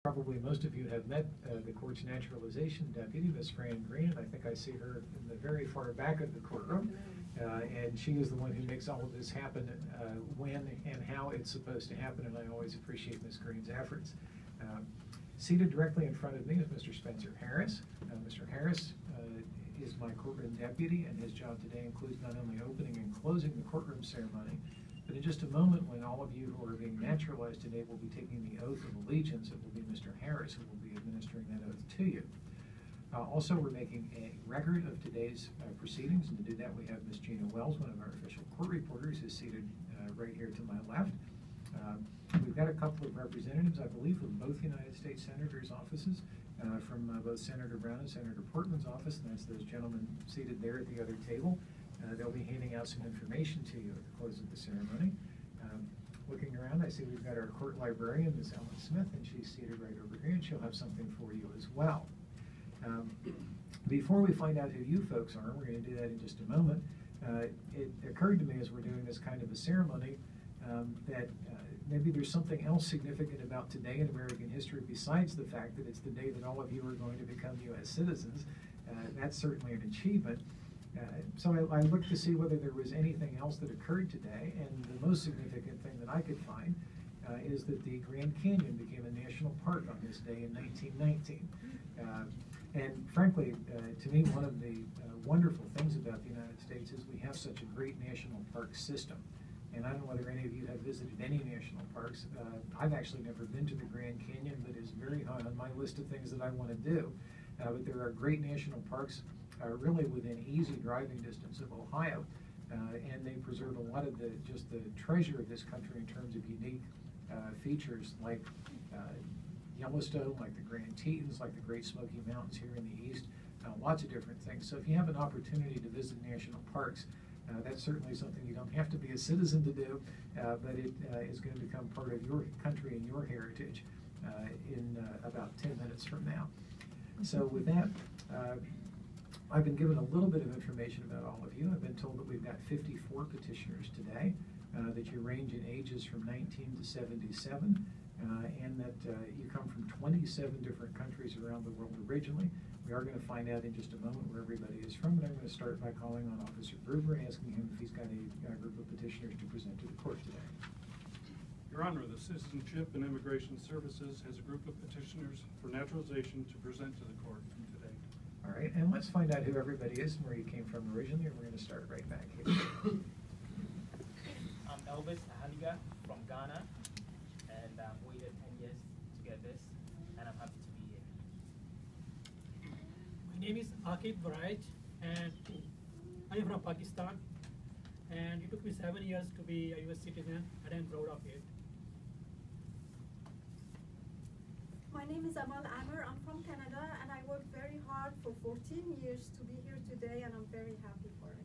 Probably most of you have met the court's naturalization deputy, Ms. Fran Green, and I think I see her in the very far back of the courtroom. And she is the one who makes all of this happen when and how it's supposed to happen, and I always appreciate Ms. Green's efforts. Seated directly in front of me is Mr. Spencer Harris. Mr. Harris is my courtroom deputy, and his job today includes not only opening and closing the courtroom ceremony, but in just a moment, when all of you who are being naturalized today will be taking the oath of allegiance, it will be Mr. Harris who will be administering that oath to you. Also, we're making a record of today's proceedings, and to do that we have Ms. Gina Wells, one of our official court reporters, who's seated right here to my left. We've got a couple of representatives, I believe, from both United States Senators' offices, from both Senator Brown and Senator Portman's office, and that's those gentlemen seated there at the other table. They'll be handing out some information to you at the close of the ceremony. Looking around, I see we've got our court librarian, Ms. Ellen Smith, and she's seated right over here, and she'll have something for you as well. Before we find out who you folks are, we're going to do that in just a moment, it occurred to me as we're doing this kind of a ceremony that maybe there's something else significant about today in American history besides the fact that it's the day that all of you are going to become U.S. citizens. That's certainly an achievement. So I looked to see whether there was anything else that occurred today, and the most significant thing that I could find is that the Grand Canyon became a national park on this day in 1919. And frankly, to me, one of the wonderful things about the United States is we have such a great national park system. And I don't know whether any of you have visited any national parks. I've actually never been to the Grand Canyon, but it's very high on my list of things that I want to do. But there are great national parks really within easy driving distance of Ohio, and they preserve a lot of the treasure of this country in terms of unique features like Yellowstone, like the Grand Tetons, like the Great Smoky Mountains here in the east, lots of different things. So if you have an opportunity to visit national parks, that's certainly something you don't have to be a citizen to do, but it is going to become part of your country and your heritage in about 10 minutes from now. So with that, I've been given a little bit of information about all of you. I've been told that we've got 54 petitioners today, that you range in ages from 19 to 77, and that you come from 27 different countries around the world originally. We are going to find out in just a moment where everybody is from, but I'm going to start by calling on Officer Gruber and asking him if he's got a group of petitioners to present to the court today. Your Honor, the Citizenship and Immigration Services has a group of petitioners for naturalization to present to the court today. All right, and let's find out who everybody is and where you came from originally, and we're going to start right back here. I'm Elvis Ahaliga from Ghana, and I've waited 10 years to get this, and I'm happy to be here. My name is Akib Baraj, and I am from Pakistan, and it took me 7 years to be a U.S. citizen, and I'm proud of it. My name is Amal Amr. I'm from Canada, and I worked very hard for 14 years to be here today, and I'm very happy for it.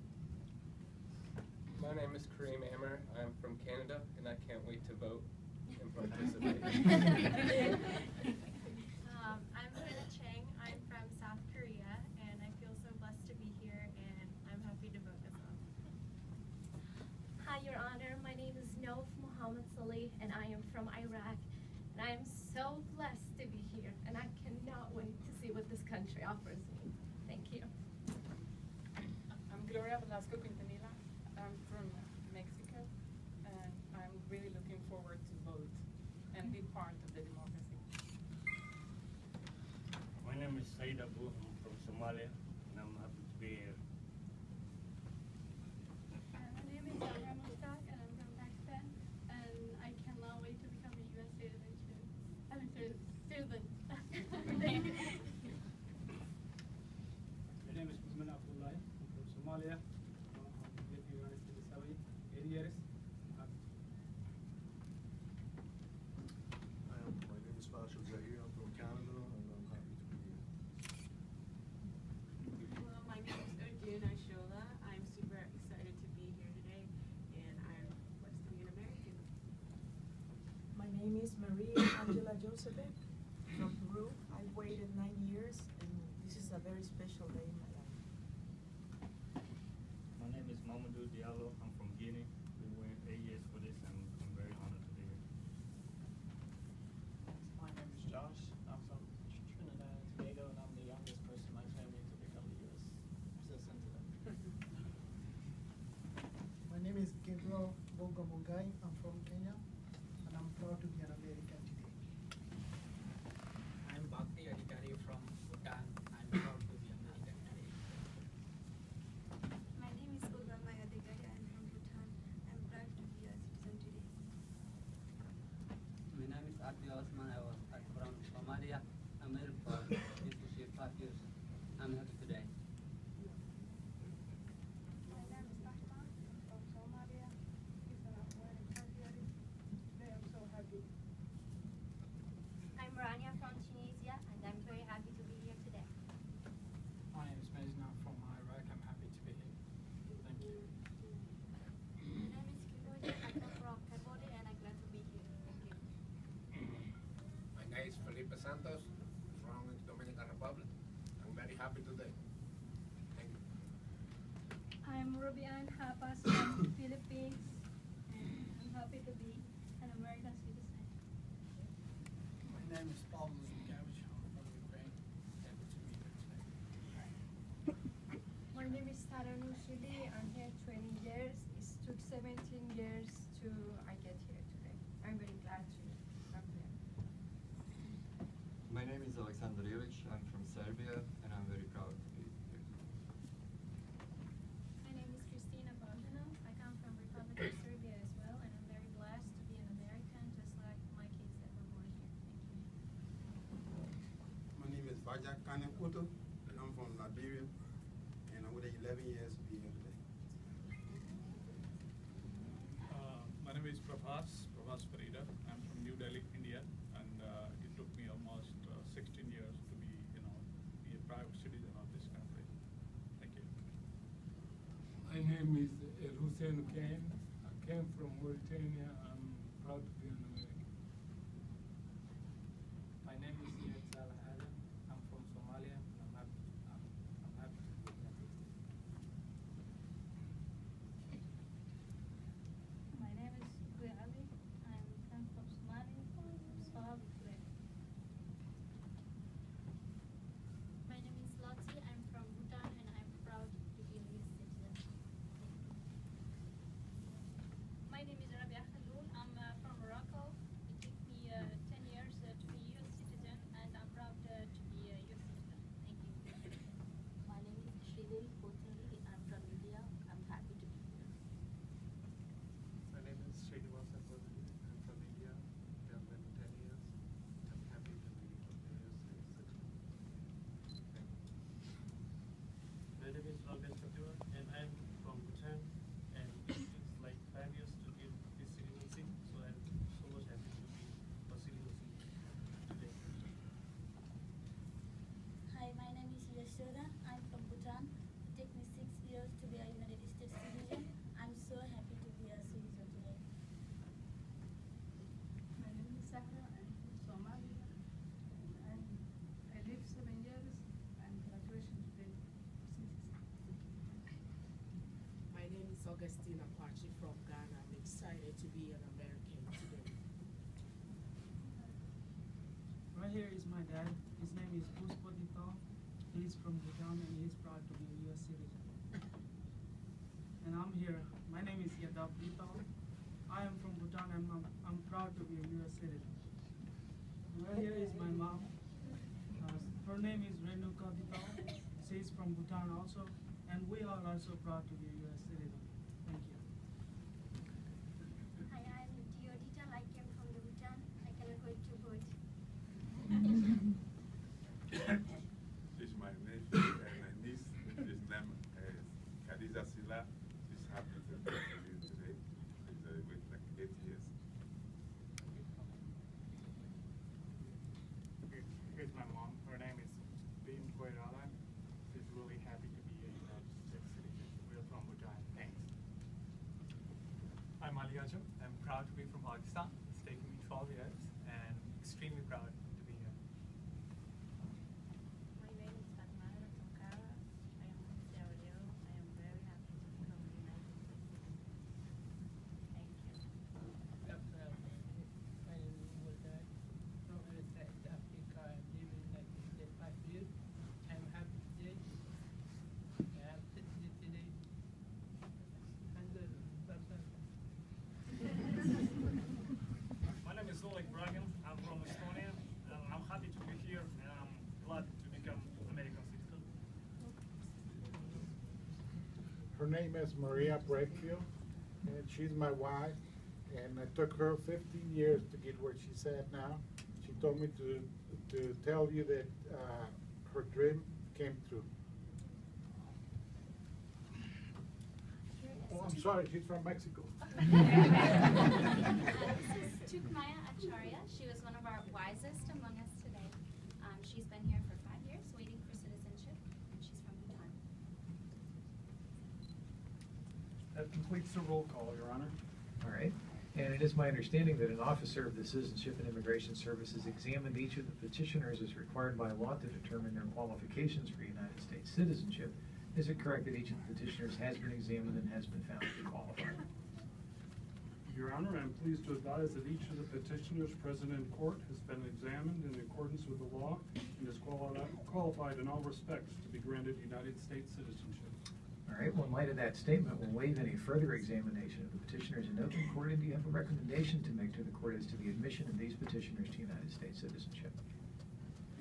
My name is Kareem Amr. I'm from Canada, and I can't wait to vote and participate. I'm Hannah Chang. I'm from South Korea, and I feel so blessed to be here, and I'm happy to vote as well. Hi, Your Honor. My name is Nof Muhammad Saleh, and I am from Iraq. And I am so blessed to be here, and I cannot wait to see what this country offers me. Thank you. I'm Gloria Velasco Quintanilla. I'm from Mexico, and I'm really looking forward to vote and be part of the democracy. My name is Said Abu. I'm from Somalia, and I'm happy to be here. My name is Amra Mushtaq, and I'm from Pakistan, and I cannot wait to become a U.S. citizen. My name is Muhammad Abdullah. I'm from Somalia. I've lived in the United States 8 years. My name is Fashil Zahir. I'm from Canada, and I'm happy to be here. Hello, my name is Erdune Ashola. I'm super excited to be here today, and I'm blessed to be an American. My name is Maria Angela Joseph from Peru. I waited 9 years, and this is a very special day in my life. My name is Mamadou Diallo. I'm from Guinea. We waited 8 years for this, and I'm very honored to be here. My name is Josh. Santos from Dominican Republic. I'm very happy today. Thank you. I'm Rubian Hapas from Philippines, and I'm happy to be an American citizen. My name is Paul Lukavich. I'm from Ukraine. Happy to be here today. My name is Tara Nushili. I'm here 20 years. It took 17 years to I get here today. I'm very glad to come here. My name is Alexander Ilic. I'm from Serbia, and I'm very proud to be here. My name is Kristina Bogdanov. I come from Republic of Serbia as well, and I'm very blessed to be an American, just like my kids that were born here. Thank you. My name is Vajak Kanekuto, and I'm from Liberia, and I'm waiting 11 years to be here today. My name is Prabhas Parida. I'm from New Delhi, India, and it took me almost 16 years to be a proud citizen of this country. Thank you. My name is El Hussein Kane. I came from Mauritania. I'm proud to be an American. My name is Iyad Salah Adam. I'm from Somalia, and I'm happy to be here. My name is Gui Ali. I'm from Somalia, so happy today. My name is Lottie. I'm from Bhutan, and I'm proud to be a US citizen. My name is Rabia Khalloul. I'm from Morocco. It took me 10 years to be a US citizen, and I'm proud to be a US citizen. Thank you. My name is Sridhar Potali. I'm from India. I'm happy to be here. My name is Srinivasan Bodhi. I'm from India. I've been 10 years. I'm happy to be a US citizen. My name is Logan Chatura, and I'm from Bhutan, and it takes like 5 years to get this citizenship, so I'm so much happy to be a citizen today. Hi, my name is Yashoda. I'm from Bhutan. It took me 6 years to be a United States citizen. I'm so happy to be a citizen today. My name is Sahra. I'm from Somalia. I lived 7 years and graduation today. My name is Augustine Apache from Ghana. I'm excited to be an American today. Right here is my dad. His name is Bruce Potito. He's from Bhutan and he's proud to be a US citizen. And I'm here. My name is Yadav Dito. I am from Bhutan and I'm proud to be a US citizen. Right here is my mom. Her name is Renuka Dito. She's from Bhutan also. And we are also proud to be a US citizen. Thank you. Hi, I'm Diodita. I came from the Bhutan. I cannot wait to vote. This is my nephew and my niece. His name is Khadija Sila. She's happy to be here today. She's with like 8 years. Here's my mom. Her name is Beam Koirala. She's really happy to be a United States citizen. We're from Bhutan. Thanks. I'm Ali Ajam. I'm proud to be from Pakistan. It's taken me 12 years and extremely proud to be here. My name is Fatmata Tokara. I am from Sierra Leone. I am very happy to become a United States citizen. Thank you. My name is Walter from West Africa. I'm living in the United States 5 years. I'm happy today. I have citizen today. My name is Oleg Bragin. I'm from Estonia, and I'm happy to be here, and I'm glad to become American citizen. Her name is Maria Breakfield, and she's my wife. And it took her 15 years to get where she's at now. She told me to tell you that her dream came true. Oh, I'm sorry, she's from Mexico. This is Tukmaya Acharya. She was one of our wisest among us today. She's been here for 5 years, waiting for citizenship, and she's from Bhutan. That completes the roll call, Your Honor. All right. And it is my understanding that an officer of the Citizenship and Immigration Services examined each of the petitioners as required by law to determine their qualifications for United States citizenship. Is it correct that each of the petitioners has been examined and has been found to be qualified? Your Honor, I'm pleased to advise that each of the petitioners present in court has been examined in accordance with the law and is qualified in all respects to be granted United States citizenship. All right, well, in light of that statement, we'll waive any further examination of the petitioners in open court. And do you have a recommendation to make to the court as to the admission of these petitioners to United States citizenship?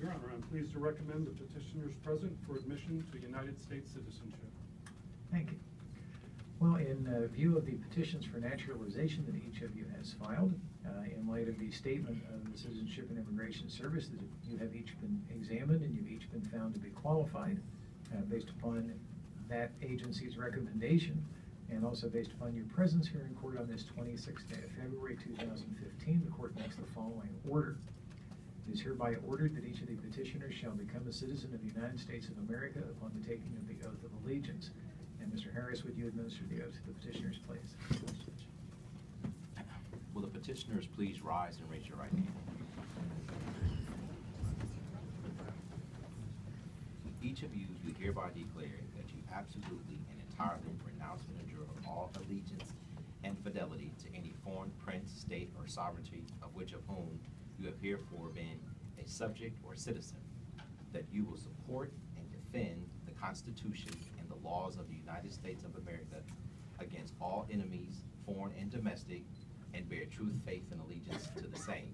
Your Honor, I'm pleased to recommend the petitioners present for admission to United States citizenship. Thank you. Well, in view of the petitions for naturalization that each of you has filed, in light of the statement of the Citizenship and Immigration Service that you have each been examined and you've each been found to be qualified based upon that agency's recommendation, and also based upon your presence here in court on this 26th day of February 2015, the court makes the following order. It is hereby ordered that each of the petitioners shall become a citizen of the United States of America upon the taking of the oath of allegiance. And Mr. Harris, would you administer the oath to the petitioners, please? Will the petitioners please rise and raise your right hand? Each of you do hereby declare that you absolutely and entirely renounce and endure all allegiance and fidelity to any foreign prince, state, or sovereignty of which of whom you have herefore been a subject or citizen, that you will support and defend the Constitution and the laws of the United States of America against all enemies, foreign and domestic, and bear true faith and allegiance to the same,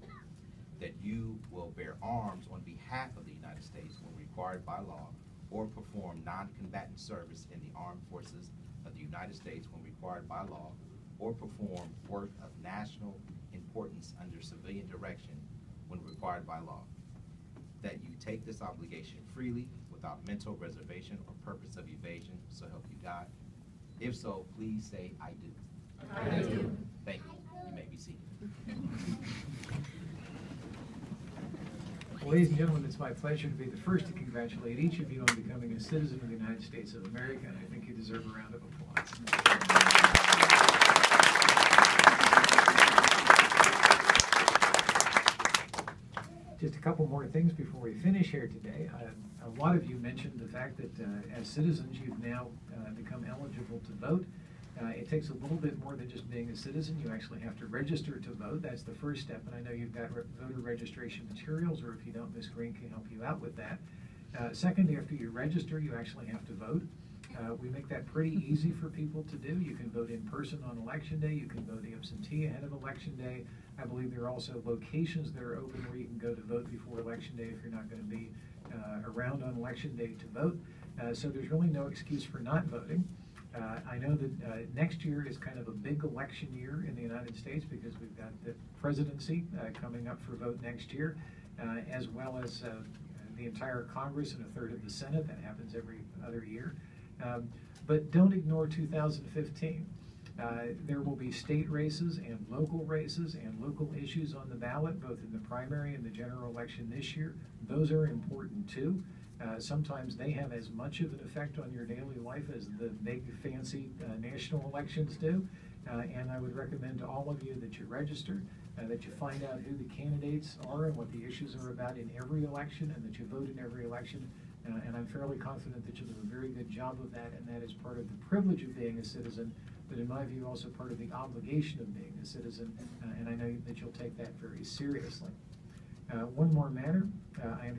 that you will bear arms on behalf of the United States when required by law, or perform non-combatant service in the armed forces of the United States when required by law, or perform work of national importance under civilian direction when required by law, that you take this obligation freely without mental reservation or purpose of evasion, so help you God. If so, please say, I do. I do. Thank you. You may be seated. Ladies and gentlemen, it's my pleasure to be the first to congratulate each of you on becoming a citizen of the United States of America, and I think you deserve a round of applause. Just a couple more things before we finish here today. A lot of you mentioned the fact that as citizens you've now become eligible to vote. It takes a little bit more than just being a citizen. You actually have to register to vote. That's the first step, and I know you've got voter registration materials, or if you don't, Ms. Green can help you out with that. Second, after you register, you actually have to vote. We make that pretty easy for people to do. You can vote in person on Election Day. You can vote absentee ahead of Election Day. I believe there are also locations that are open where you can go to vote before Election Day if you're not going to be around on Election Day to vote. So there's really no excuse for not voting. I know that next year is kind of a big election year in the United States because we've got the presidency coming up for vote next year, as well as the entire Congress and a third of the Senate. That happens every other year. But don't ignore 2015. There will be state races and local issues on the ballot, both in the primary and the general election this year. Those are important too. Sometimes they have as much of an effect on your daily life as the big fancy national elections do. And I would recommend to all of you that you register, that you find out who the candidates are and what the issues are about in every election, and that you vote in every election. And I'm fairly confident that you'll do a very good job of that, and that is part of the privilege of being a citizen, but in my view also part of the obligation of being a citizen, and I know that you'll take that very seriously. One more matter. I understand